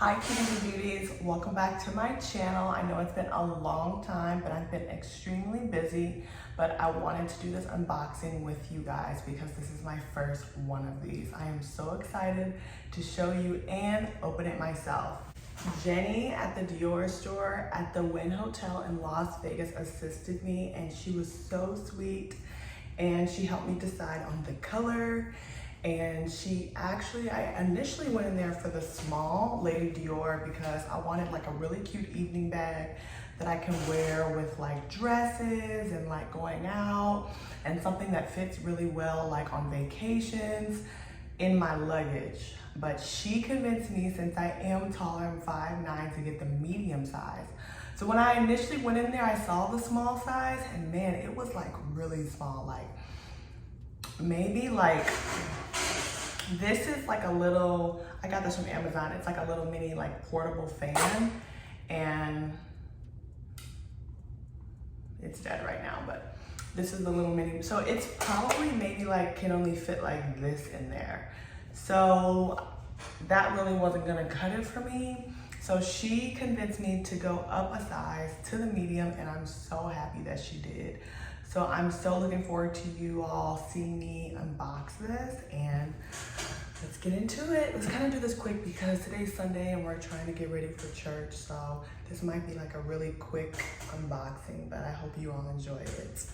Hi Candy Beauties, welcome back to my channel. I know it's been a long time, but I've been extremely busy, but I wanted to do this unboxing with you guys because this is my first one of these. I am so excited to show you and open it myself. Jenny at the Dior store at the Wynn Hotel in Las Vegas assisted me, and she was so sweet, and she helped me decide on the color. And I initially went in there for the small Lady Dior because I wanted like a really cute evening bag that I can wear with like dresses and like going out, and something that fits really well like on vacations in my luggage. But she convinced me, since I am taller, I'm 5'9", to get the medium size. So when I initially went in there, I saw the small size, and man, it was like really small, like maybe like, this is like a little, I got this from Amazon. It's like a little mini like portable fan, and it's dead right now, but this is the little mini. So it's probably maybe like can only fit like this in there. So that really wasn't gonna cut it for me. So she convinced me to go up a size to the medium, and I'm so happy that she did. So I'm so looking forward to you all seeing me unbox this, and let's get into it. Let's kind of do this quick because today's Sunday and we're trying to get ready for church. So this might be like a really quick unboxing, but I hope you all enjoy it.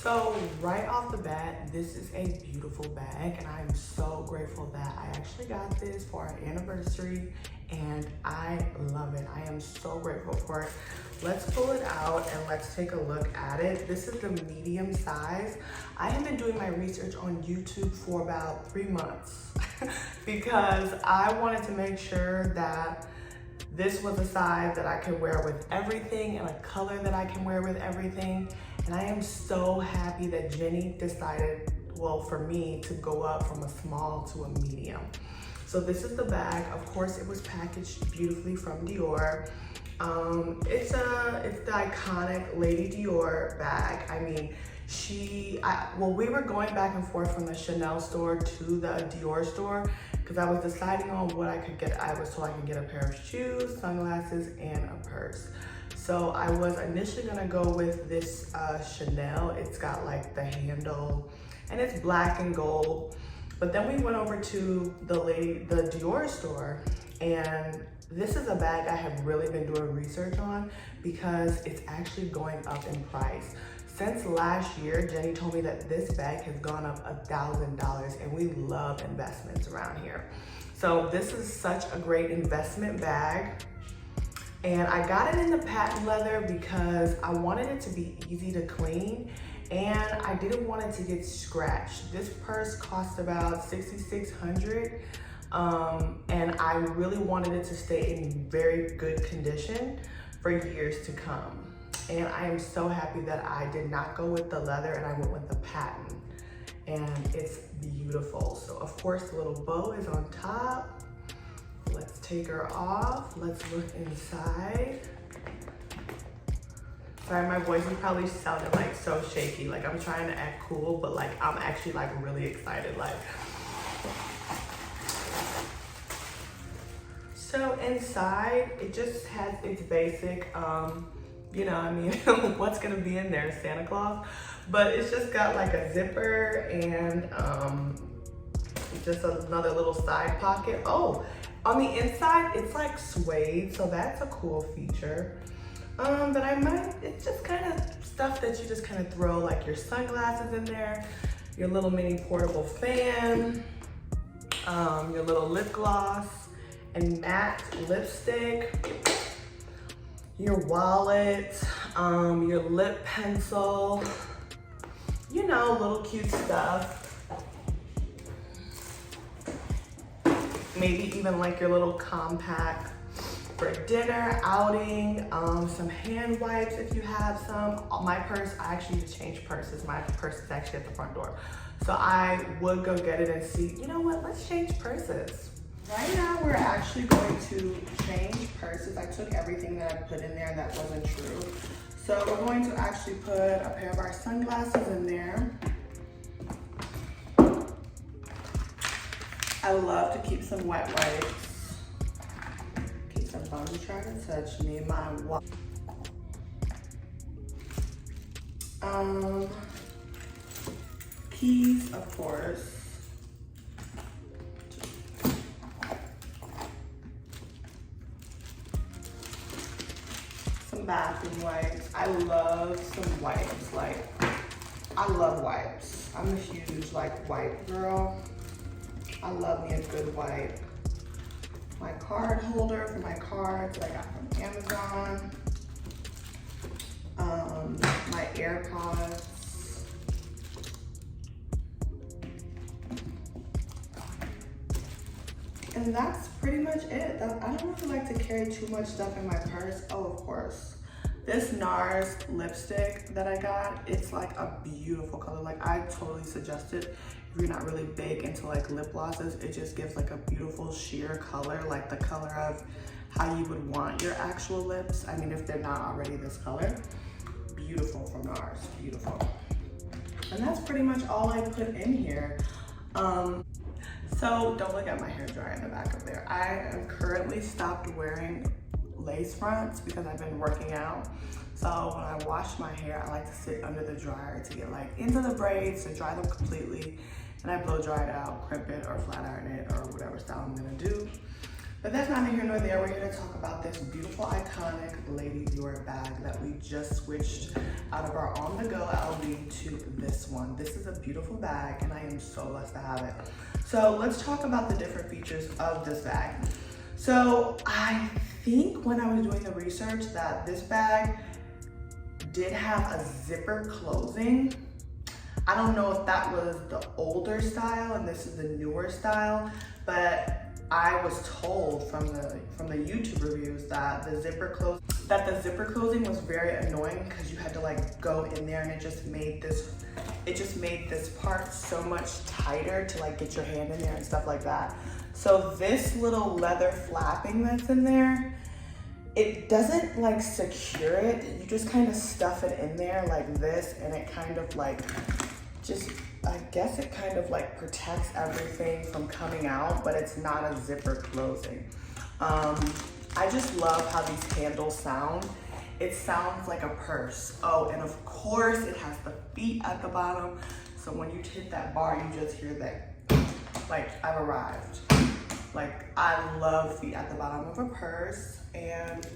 So right off the bat, this is a beautiful bag, and I'm so grateful that I actually got this for our anniversary, and I love it. I am so grateful for it. Let's pull it out and let's take a look at it. This is the medium size. I have been doing my research on YouTube for about 3 months because I wanted to make sure that this was a size that I could wear with everything and a color that I can wear with everything. And I am so happy that Jenny decided, well, for me to go up from a small to a medium. So this is the bag. Of course, it was packaged beautifully from Dior. It's the iconic Lady Dior bag. I mean, we were going back and forth from the Chanel store to the Dior store because I was deciding on what I could get. I was told I could get a pair of shoes, sunglasses, and a purse. So I was initially gonna go with this Chanel. It's got like the handle, and it's black and gold. But then we went over to the Dior store, and this is a bag I have really been doing research on because it's actually going up in price. Since last year, Jenny told me that this bag has gone up $1,000, and we love investments around here. So this is such a great investment bag. And I got it in the patent leather because I wanted it to be easy to clean, and I didn't want it to get scratched. This purse cost about $6,600, and I really wanted it to stay in very good condition for years to come. And I am so happy that I did not go with the leather and I went with the patent, and it's beautiful. So of course the little bow is on top. Let's take her off. Let's look inside. Sorry, my voice is probably sounding like so shaky. Like I'm trying to act cool, but like I'm actually like really excited. Like, so inside, it just has its basic, you know, I mean, what's gonna be in there, Santa Claus? But it's just got like a zipper and just another little side pocket. Oh, on the inside, it's like suede, so that's a cool feature. But it's just kind of stuff that you just kind of throw like your sunglasses in there, your little mini portable fan, your little lip gloss and matte lipstick, your wallet, your lip pencil, you know, little cute stuff. Maybe even like your little compact for dinner, outing, some hand wipes if you have some. My purse, I actually need to change purses. My purse is actually at the front door. So I would go get it and see, you know what, let's change purses. Right now we're actually going to change purses. I took everything that I put in there that wasn't true. So we're going to actually put a pair of our sunglasses in there. I love to keep some wet wipes. Keep some fun to try to touch me. My keys, of course. Some bathroom wipes. I love some wipes. Like, I love wipes. I'm a huge like wipe girl. I love me a good wipe. My card holder for my cards that I got from Amazon. My AirPods. And that's pretty much it. I don't really like to carry too much stuff in my purse. Oh, of course. This NARS lipstick that I got, it's like a beautiful color. Like, I totally suggest it if you're not really big into like lip glosses. It just gives like a beautiful sheer color, like the color of how you would want your actual lips. I mean, if they're not already this color. Beautiful from NARS, beautiful. And that's pretty much all I put in here. So don't look at my hair dryer in the back of there. I am currently stopped wearing lace fronts because I've been working out. So when I wash my hair, I like to sit under the dryer to get like into the braids, to dry them completely. And I blow dry it out, crimp it, or flat iron it, or whatever style I'm gonna do. But that's neither here nor there. We're here to talk about this beautiful, iconic Lady Dior bag that we just switched out of our on-the-go LV to this one. This is a beautiful bag, and I am so blessed to have it. So let's talk about the different features of this bag. So I think when I was doing the research that this bag did have a zipper closing. I don't know if that was the older style and this is the newer style, but I was told from the YouTube reviews that the zipper closing was very annoying because you had to like go in there and it just made this part so much tighter to like get your hand in there and stuff like that. So this little leather flapping that's in there, it doesn't like secure it. You just kind of stuff it in there like this, and it kind of like I guess it kind of like protects everything from coming out, but it's not a zipper closing. I just love how these handles sound. It sounds like a purse. Oh, and of course it has the feet at the bottom. So when you hit that bar, you just hear that, like, I've arrived. Like, I love feet at the bottom of a purse. And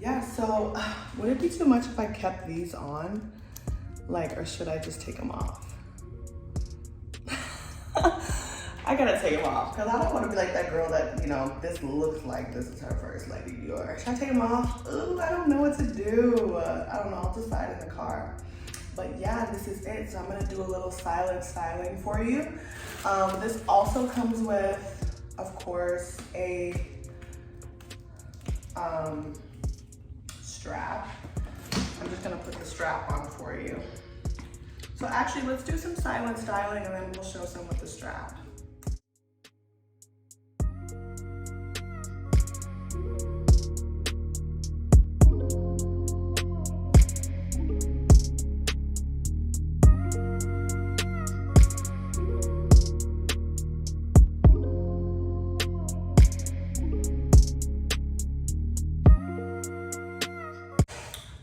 yeah, so would it be too much if I kept these on? Like, or should I just take them off? I gotta take them off because I don't want to be like that girl that, you know, this looks like this is her first Lady Dior. Should I take them off? Ooh, I don't know what to do. I don't know, I'll decide in the car. But yeah, this is it. So I'm gonna do a little silent styling for you. This also comes with, of course, a strap. I'm just gonna put the strap on for you. So actually, let's do some silent styling and then we'll show some with the strap.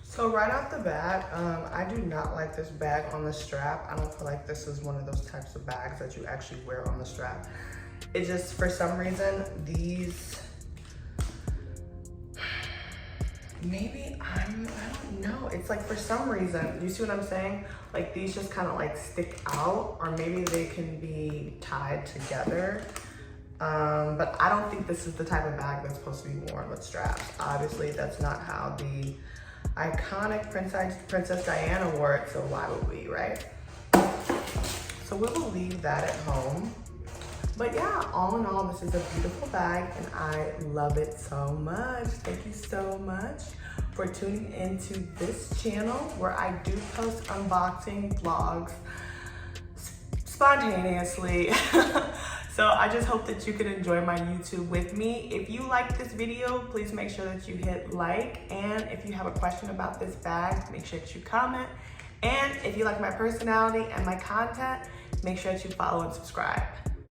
So right off the bat, I do not like this bag on the strap. I don't feel like this is one of those types of bags that you actually wear on the strap. It just, for some reason, these, maybe, I don't know. It's like for some reason, you see what I'm saying? Like these just kind of like stick out, or maybe they can be tied together. But I don't think this is the type of bag that's supposed to be worn with straps. Obviously, that's not how the iconic Princess Diana wore it, so why would we, right? So we will leave that at home. But yeah, all in all, this is a beautiful bag and I love it so much. Thank you so much for tuning into this channel where I do post unboxing vlogs spontaneously. So I just hope that you can enjoy my YouTube with me. If you like this video, please make sure that you hit like. And if you have a question about this bag, make sure that you comment. And if you like my personality and my content, make sure that you follow and subscribe.